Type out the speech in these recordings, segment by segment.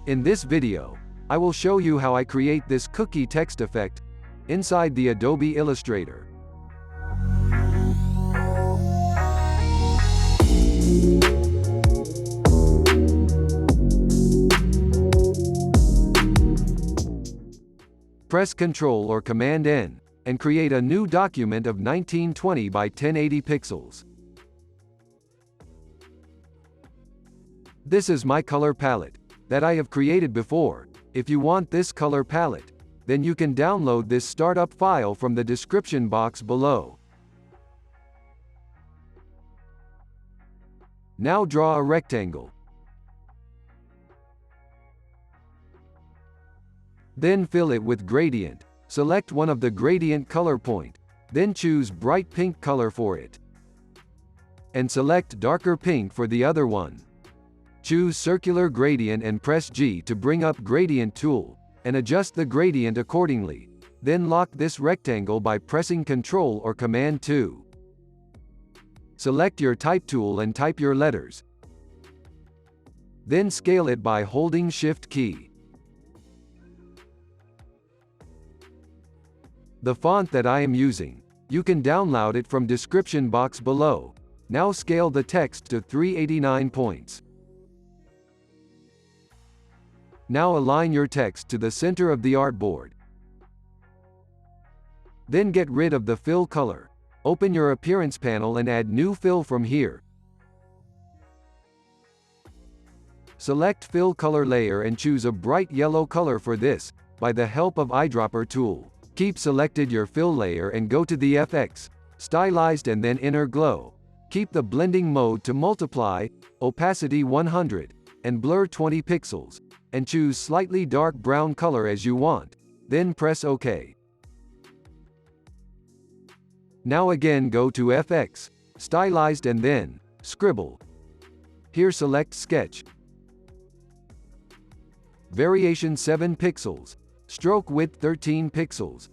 In this video, I will show you how I create this cookie text effect inside the Adobe Illustrator. Press Ctrl or Command N and create a new document of 1920 by 1080 pixels. This is my color palette that I have created before. If you want this color palette, then you can download this startup file from the description box below. Now draw a rectangle. Then fill it with gradient. Select one of the gradient color point, then choose bright pink color for it. And select darker pink for the other one. Choose circular gradient and press G to bring up gradient tool, and adjust the gradient accordingly. Then lock this rectangle by pressing Ctrl or Command 2. Select your type tool and type your letters. Then scale it by holding Shift key. The font that I am using, you can download it from description box below. Now scale the text to 389 points. Now align your text to the center of the artboard. Then get rid of the fill color. Open your appearance panel and add new fill from here. Select fill color layer and choose a bright yellow color for this, by the help of eyedropper tool. Keep selected your fill layer and go to the FX, stylized and then inner glow. Keep the blending mode to multiply, opacity 100, and blur 20 pixels. And choose slightly dark brown color as you want, then press OK. Now again go to FX, stylized and then scribble. Here select sketch. Variation 7 pixels, stroke width 13 pixels.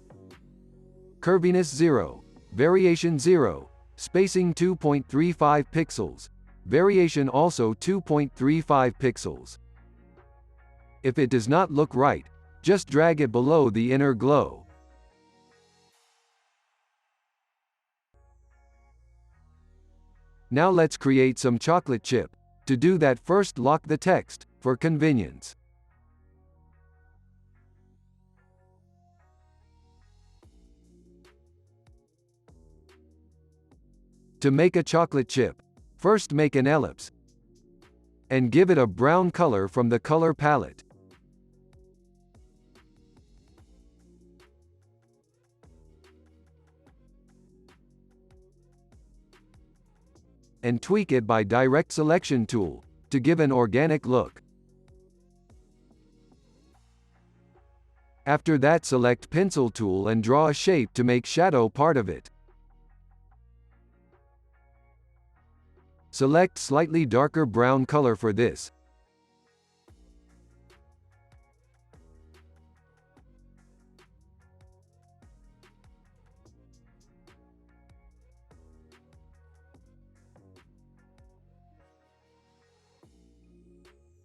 Curviness 0, variation 0, spacing 2.35 pixels, variation also 2.35 pixels. If it does not look right, just drag it below the inner glow. Now let's create some chocolate chip. To do that, first lock the text, for convenience. To make a chocolate chip, first make an ellipse and give it a brown color from the color palette. And tweak it by direct selection tool, to give an organic look. After that, select pencil tool and draw a shape to make shadow part of it. Select slightly darker brown color for this.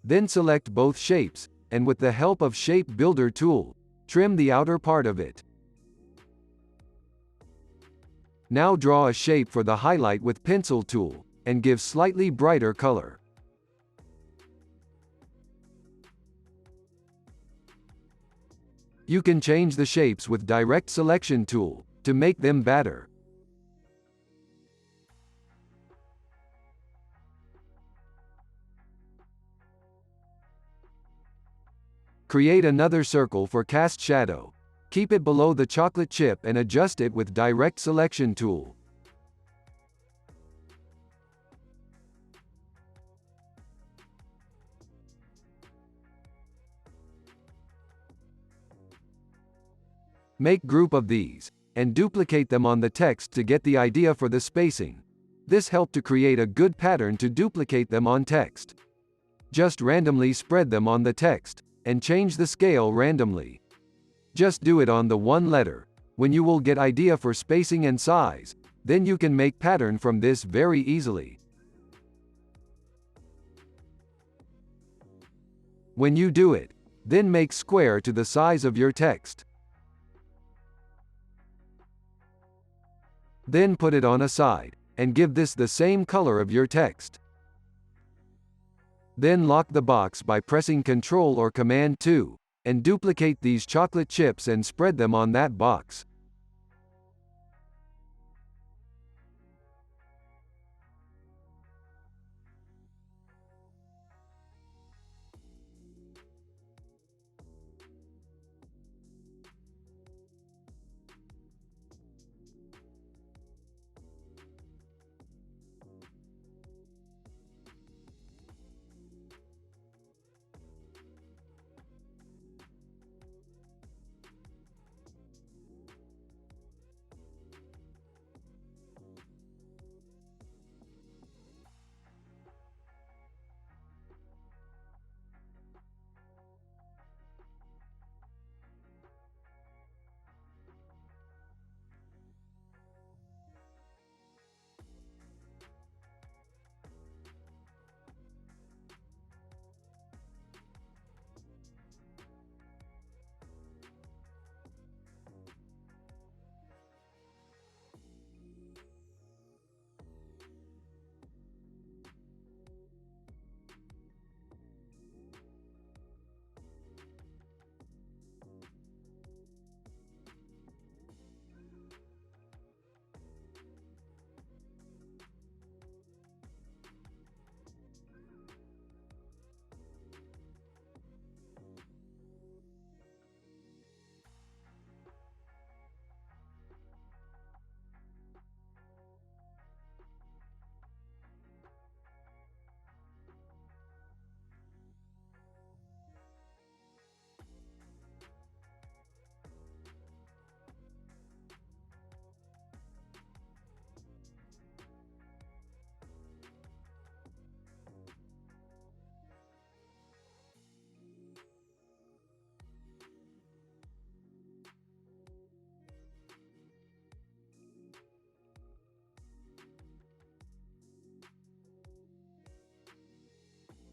Then select both shapes, and with the help of Shape Builder tool, trim the outer part of it. Now draw a shape for the highlight with pencil tool, and give slightly brighter color. You can change the shapes with direct selection tool, to make them better. Create another circle for cast shadow. Keep it below the chocolate chip and adjust it with direct selection tool. Make group of these, and duplicate them on the text to get the idea for the spacing. This helped to create a good pattern to duplicate them on text. Just randomly spread them on the text, and change the scale randomly. Just do it on the one letter, when you will get idea for spacing and size, then you can make pattern from this very easily. When you do it, then make square to the size of your text. Then put it on a side, and give this the same color of your text. Then lock the box by pressing Ctrl or Command 2, and duplicate these chocolate chips and spread them on that box.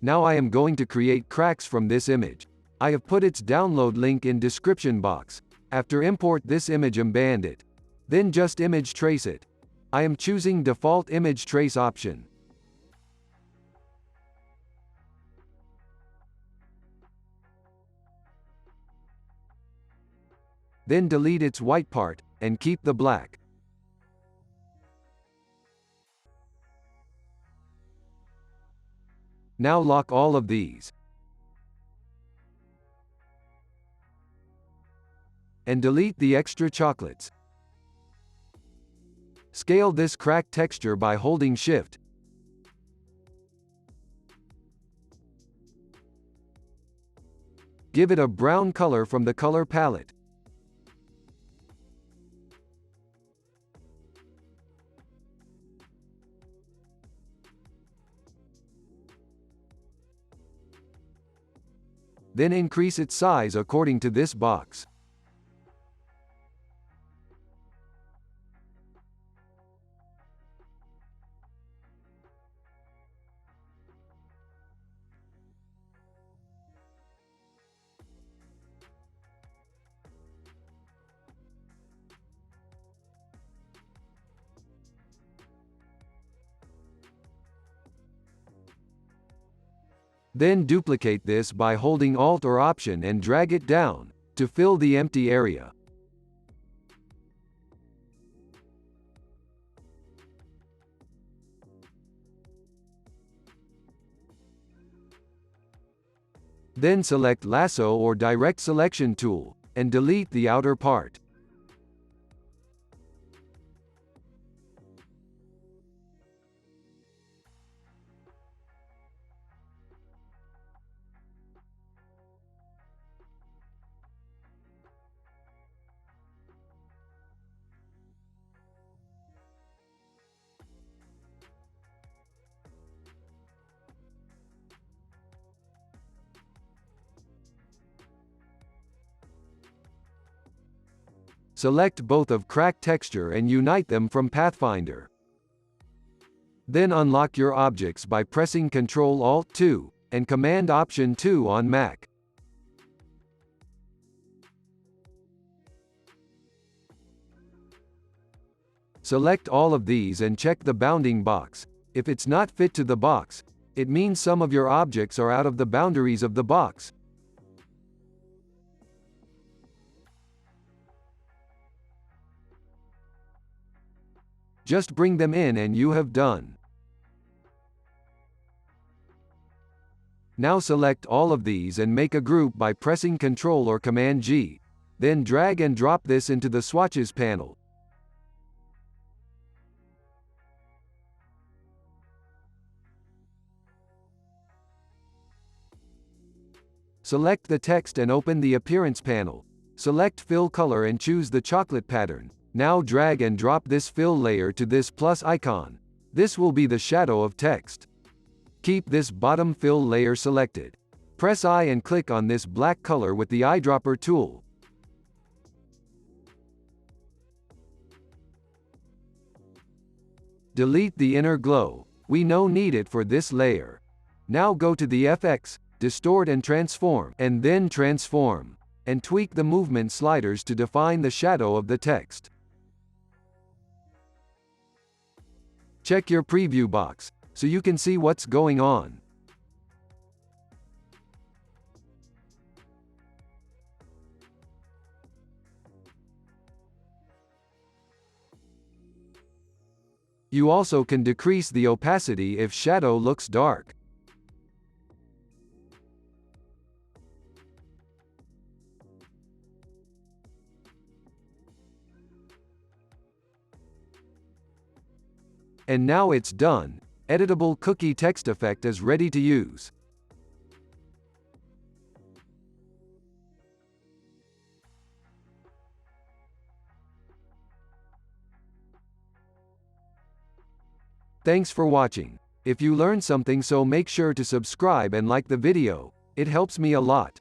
Now I am going to create cracks from this image. I have put its download link in description box. After import this image and band it. Then just image trace it. I am choosing default image trace option. Then delete its white part, and keep the black. Now lock all of these. And delete the extra chocolates. Scale this crack texture by holding Shift. Give it a brown color from the color palette. Then increase its size according to this box. Then duplicate this by holding Alt or Option and drag it down, to fill the empty area. Then select Lasso or Direct Selection tool, and delete the outer part. Select both of Crack Texture and unite them from Pathfinder. Then unlock your objects by pressing Ctrl-Alt-2, and Command Option 2 on Mac. Select all of these and check the bounding box. If it's not fit to the box, it means some of your objects are out of the boundaries of the box. Just bring them in and you have done. Now select all of these and make a group by pressing Ctrl or Command G. Then drag and drop this into the Swatches panel. Select the text and open the Appearance panel. Select Fill Color and choose the chocolate pattern. Now drag and drop this fill layer to this plus icon. This will be the shadow of text. Keep this bottom fill layer selected. Press I and click on this black color with the eyedropper tool. Delete the inner glow. We no need it for this layer. Now go to the FX, Distort and Transform, and then Transform, and tweak the movement sliders to define the shadow of the text. Check your preview box, so you can see what's going on. You also can decrease the opacity if shadow looks dark. And now it's done. Editable cookie text effect is ready to use. Thanks for watching. If you learned something, so make sure to subscribe and like the video. It helps me a lot.